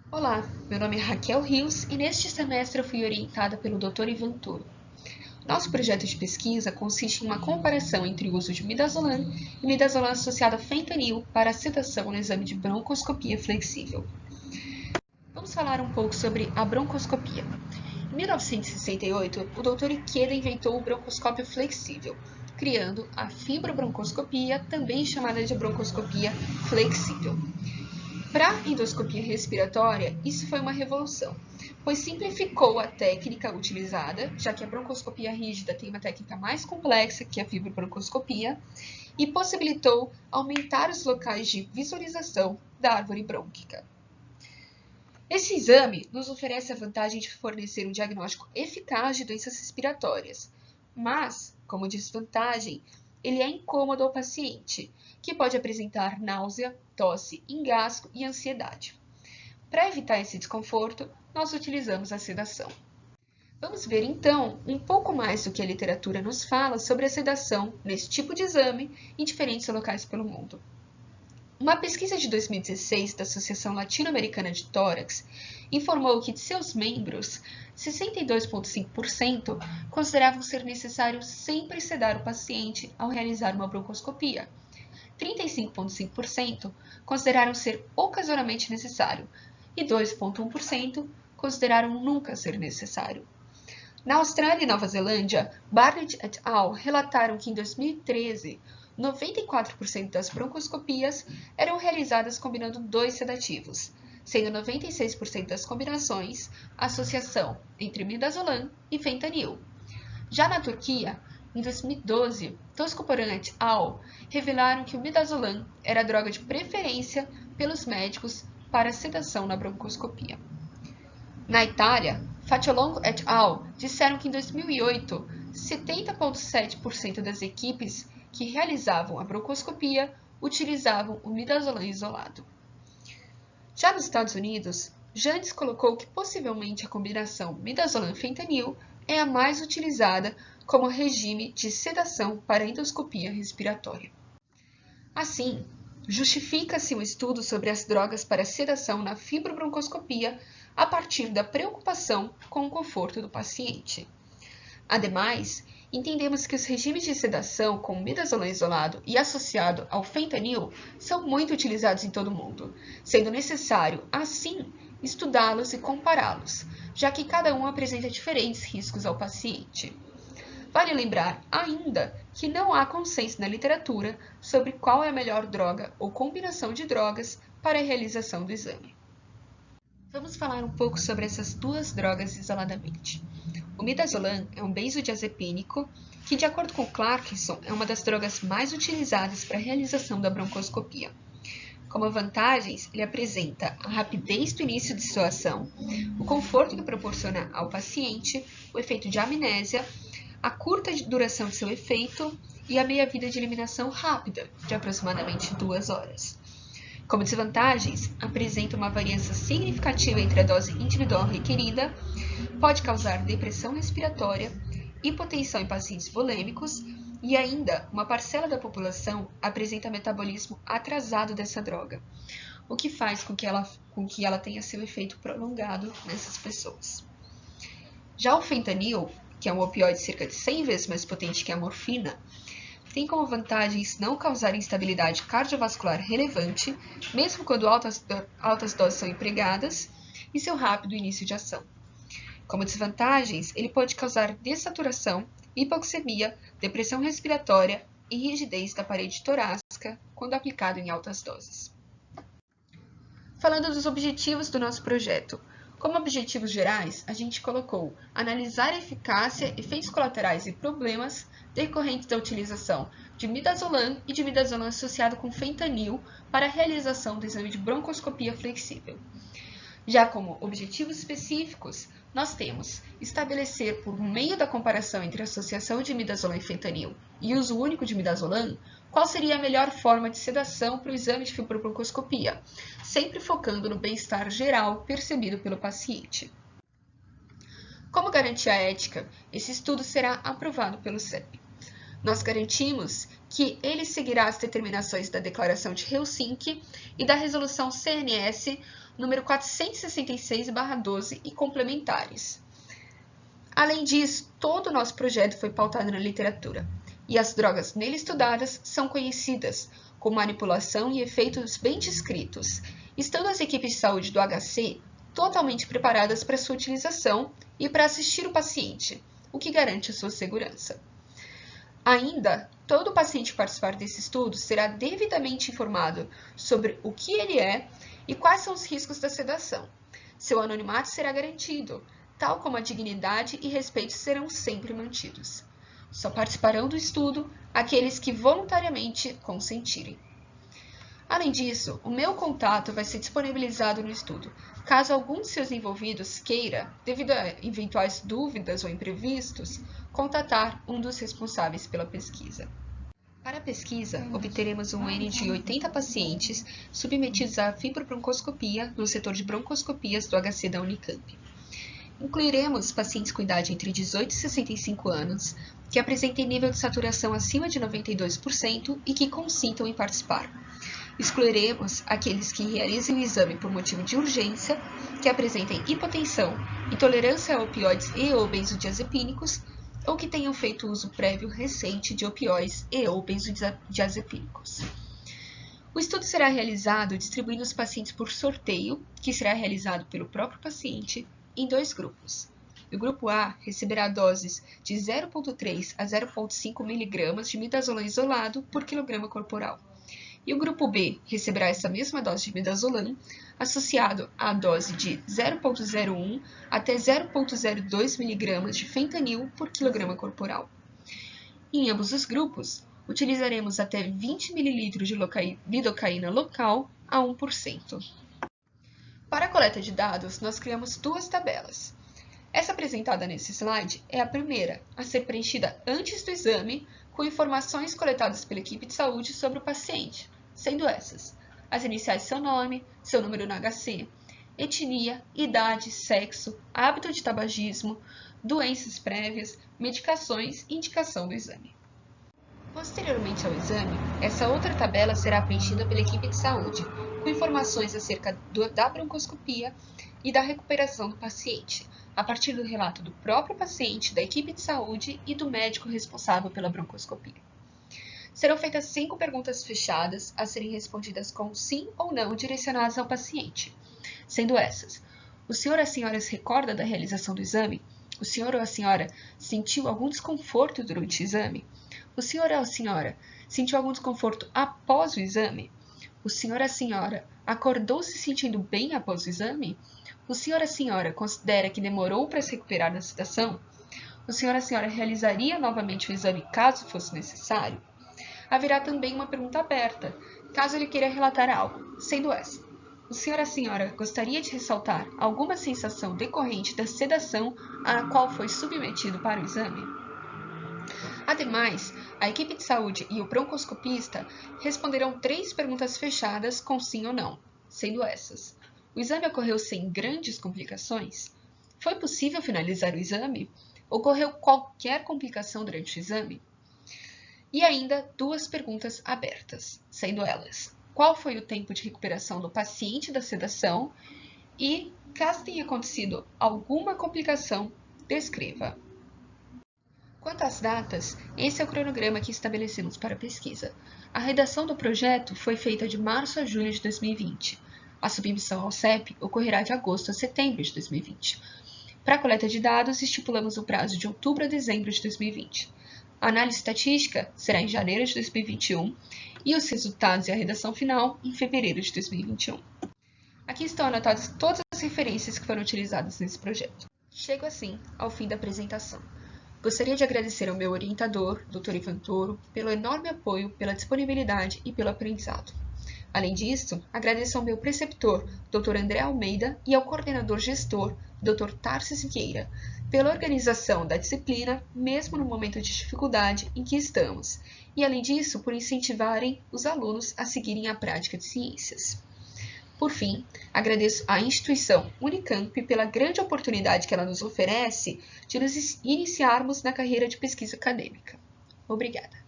Olá, meu nome é Raquel Rios e neste semestre eu fui orientada pelo Dr. Ivan Toro. Nosso projeto de pesquisa consiste em uma comparação entre o uso de midazolam e midazolam associado a fentanil para a sedação no exame de broncoscopia flexível. Vamos falar um pouco sobre a broncoscopia. Em 1968, o Dr. Ikeda inventou o broncoscópio flexível, criando a fibrobroncoscopia, também chamada de broncoscopia flexível. Para a endoscopia respiratória, isso foi uma revolução, pois simplificou a técnica utilizada, já que a broncoscopia rígida tem uma técnica mais complexa que a fibrobroncoscopia, e possibilitou aumentar os locais de visualização da árvore brônquica. Esse exame nos oferece a vantagem de fornecer um diagnóstico eficaz de doenças respiratórias, mas, como desvantagem, ele é incômodo ao paciente, que pode apresentar náusea, tosse, engasgo e ansiedade. Para evitar esse desconforto, nós utilizamos a sedação. Vamos ver então um pouco mais do que a literatura nos fala sobre a sedação nesse tipo de exame em diferentes locais pelo mundo. Uma pesquisa de 2016 da Associação Latino-Americana de Tórax informou que de seus membros, 62,5% consideravam ser necessário sempre sedar o paciente ao realizar uma broncoscopia. 35,5% consideraram ser ocasionalmente necessário e 2,1% consideraram nunca ser necessário. Na Austrália e Nova Zelândia, Barnett et al. Relataram que em 2013, 94% das broncoscopias eram realizadas combinando dois sedativos, sendo 96% das combinações associação entre midazolam e fentanil. Já na Turquia, em 2012, Toskoporan et al. Revelaram que o midazolam era a droga de preferência pelos médicos para sedação na broncoscopia. Na Itália, Facciolongo et al. Disseram que em 2008, 70,7% das equipes que realizavam a broncoscopia utilizavam o midazolam isolado. Já nos Estados Unidos, Jandes colocou que possivelmente a combinação midazolam-fentanil é a mais utilizada como regime de sedação para endoscopia respiratória. Assim, justifica-se o estudo sobre as drogas para sedação na fibrobroncoscopia a partir da preocupação com o conforto do paciente. Ademais, entendemos que os regimes de sedação com midazolam isolado e associado ao fentanil são muito utilizados em todo o mundo, sendo necessário, assim, estudá-los e compará-los, já que cada um apresenta diferentes riscos ao paciente. Vale lembrar ainda que não há consenso na literatura sobre qual é a melhor droga ou combinação de drogas para a realização do exame. Vamos falar um pouco sobre essas duas drogas isoladamente. O midazolam é um benzodiazepínico que, de acordo com Clarkson, é uma das drogas mais utilizadas para a realização da broncoscopia. Como vantagens, ele apresenta a rapidez do início de sua ação, o conforto que proporciona ao paciente, o efeito de amnésia, a curta duração de seu efeito e a meia-vida de eliminação rápida, de aproximadamente 2 horas. Como desvantagens, apresenta uma variância significativa entre a dose individual requerida, pode causar depressão respiratória, hipotensão em pacientes volêmicos e ainda uma parcela da população apresenta metabolismo atrasado dessa droga, o que faz com que ela tenha seu efeito prolongado nessas pessoas. Já o fentanil, que é um opioide cerca de 100 vezes mais potente que a morfina, tem como vantagens não causar instabilidade cardiovascular relevante, mesmo quando altas doses são empregadas, e seu rápido início de ação. Como desvantagens, ele pode causar dessaturação, hipoxemia, depressão respiratória e rigidez da parede torácica quando aplicado em altas doses. Falando dos objetivos do nosso projeto. Como objetivos gerais, a gente colocou analisar a eficácia, efeitos colaterais e problemas decorrentes da utilização de midazolam e de midazolam associado com fentanil para a realização do exame de broncoscopia flexível. Já como objetivos específicos, nós temos estabelecer, por meio da comparação entre a associação de midazolam e fentanil e uso único de midazolam, qual seria a melhor forma de sedação para o exame de fibrobroncoscopia, sempre focando no bem-estar geral percebido pelo paciente. Como garantia ética, esse estudo será aprovado pelo CEP. Nós garantimos que ele seguirá as determinações da Declaração de Helsinki e da Resolução CNS número 466/12 e complementares. Além disso, todo o nosso projeto foi pautado na literatura, e as drogas nele estudadas são conhecidas, com manipulação e efeitos bem descritos, estando as equipes de saúde do HC totalmente preparadas para sua utilização e para assistir o paciente, o que garante a sua segurança. Ainda, todo paciente que participar desse estudo será devidamente informado sobre o que ele é e quais são os riscos da sedação. Seu anonimato será garantido, tal como a dignidade e respeito serão sempre mantidos. Só participarão do estudo aqueles que voluntariamente consentirem. Além disso, o meu contato vai ser disponibilizado no estudo, caso algum de seus envolvidos queira, devido a eventuais dúvidas ou imprevistos, contatar um dos responsáveis pela pesquisa. Para a pesquisa, obteremos um N de 80 pacientes submetidos à fibrobroncoscopia no setor de broncoscopias do HC da Unicamp. Incluiremos pacientes com idade entre 18 e 65 anos, que apresentem nível de saturação acima de 92% e que consintam em participar. Excluiremos aqueles que realizem o exame por motivo de urgência, que apresentem hipotensão, intolerância a opioides e ou benzodiazepínicos, ou que tenham feito uso prévio recente de opioides e ou benzodiazepínicos. O estudo será realizado distribuindo os pacientes por sorteio, que será realizado pelo próprio paciente, em 2 grupos. O grupo A receberá doses de 0,3 a 0,5 mg de midazolam isolado por quilograma corporal. E o grupo B receberá essa mesma dose de midazolam associado à dose de 0,01 até 0,02 mg de fentanil por quilograma corporal. Em ambos os grupos, utilizaremos até 20 ml de lidocaína local a 1%. Para a coleta de dados, nós criamos 2 tabelas. Essa apresentada nesse slide é a primeira, a ser preenchida antes do exame, com informações coletadas pela equipe de saúde sobre o paciente, sendo essas: as iniciais de seu nome, seu número no HC, etnia, idade, sexo, hábito de tabagismo, doenças prévias, medicações e indicação do exame. Posteriormente ao exame, essa outra tabela será preenchida pela equipe de saúde, com informações acerca da broncoscopia e da recuperação do paciente, a partir do relato do próprio paciente, da equipe de saúde e do médico responsável pela broncoscopia. Serão feitas 5 perguntas fechadas a serem respondidas com sim ou não direcionadas ao paciente, sendo essas: o senhor ou a senhora se recorda da realização do exame? O senhor ou a senhora sentiu algum desconforto durante o exame? O senhor ou a senhora sentiu algum desconforto após o exame? O senhor ou a senhora acordou se sentindo bem após o exame? O senhor ou a senhora considera que demorou para se recuperar da sedação? O senhor ou a senhora realizaria novamente o exame caso fosse necessário? Haverá também uma pergunta aberta, caso ele queira relatar algo, sendo essa: o senhor ou a senhora gostaria de ressaltar alguma sensação decorrente da sedação a qual foi submetido para o exame? Ademais, a equipe de saúde e o broncoscopista responderão 3 perguntas fechadas com sim ou não, sendo essas: o exame ocorreu sem grandes complicações? Foi possível finalizar o exame? Ocorreu qualquer complicação durante o exame? E ainda 2 perguntas abertas, sendo elas: qual foi o tempo de recuperação do paciente da sedação? E, caso tenha acontecido alguma complicação, descreva. Quanto às datas, esse é o cronograma que estabelecemos para a pesquisa. A redação do projeto foi feita de março a julho de 2020. A submissão ao CEP ocorrerá de agosto a setembro de 2020. Para a coleta de dados, estipulamos o prazo de outubro a dezembro de 2020. A análise estatística será em janeiro de 2021 e os resultados e a redação final em fevereiro de 2021. Aqui estão anotadas todas as referências que foram utilizadas nesse projeto. Chego assim ao fim da apresentação. Gostaria de agradecer ao meu orientador, Dr. Ivan Toro, pelo enorme apoio, pela disponibilidade e pelo aprendizado. Além disso, agradeço ao meu preceptor, Dr. André Almeida, e ao coordenador gestor, Dr. Tarcísio Vieira, pela organização da disciplina, mesmo no momento de dificuldade em que estamos, e além disso, por incentivarem os alunos a seguirem a prática de ciências. Por fim, agradeço à instituição Unicamp pela grande oportunidade que ela nos oferece de nos iniciarmos na carreira de pesquisa acadêmica. Obrigada.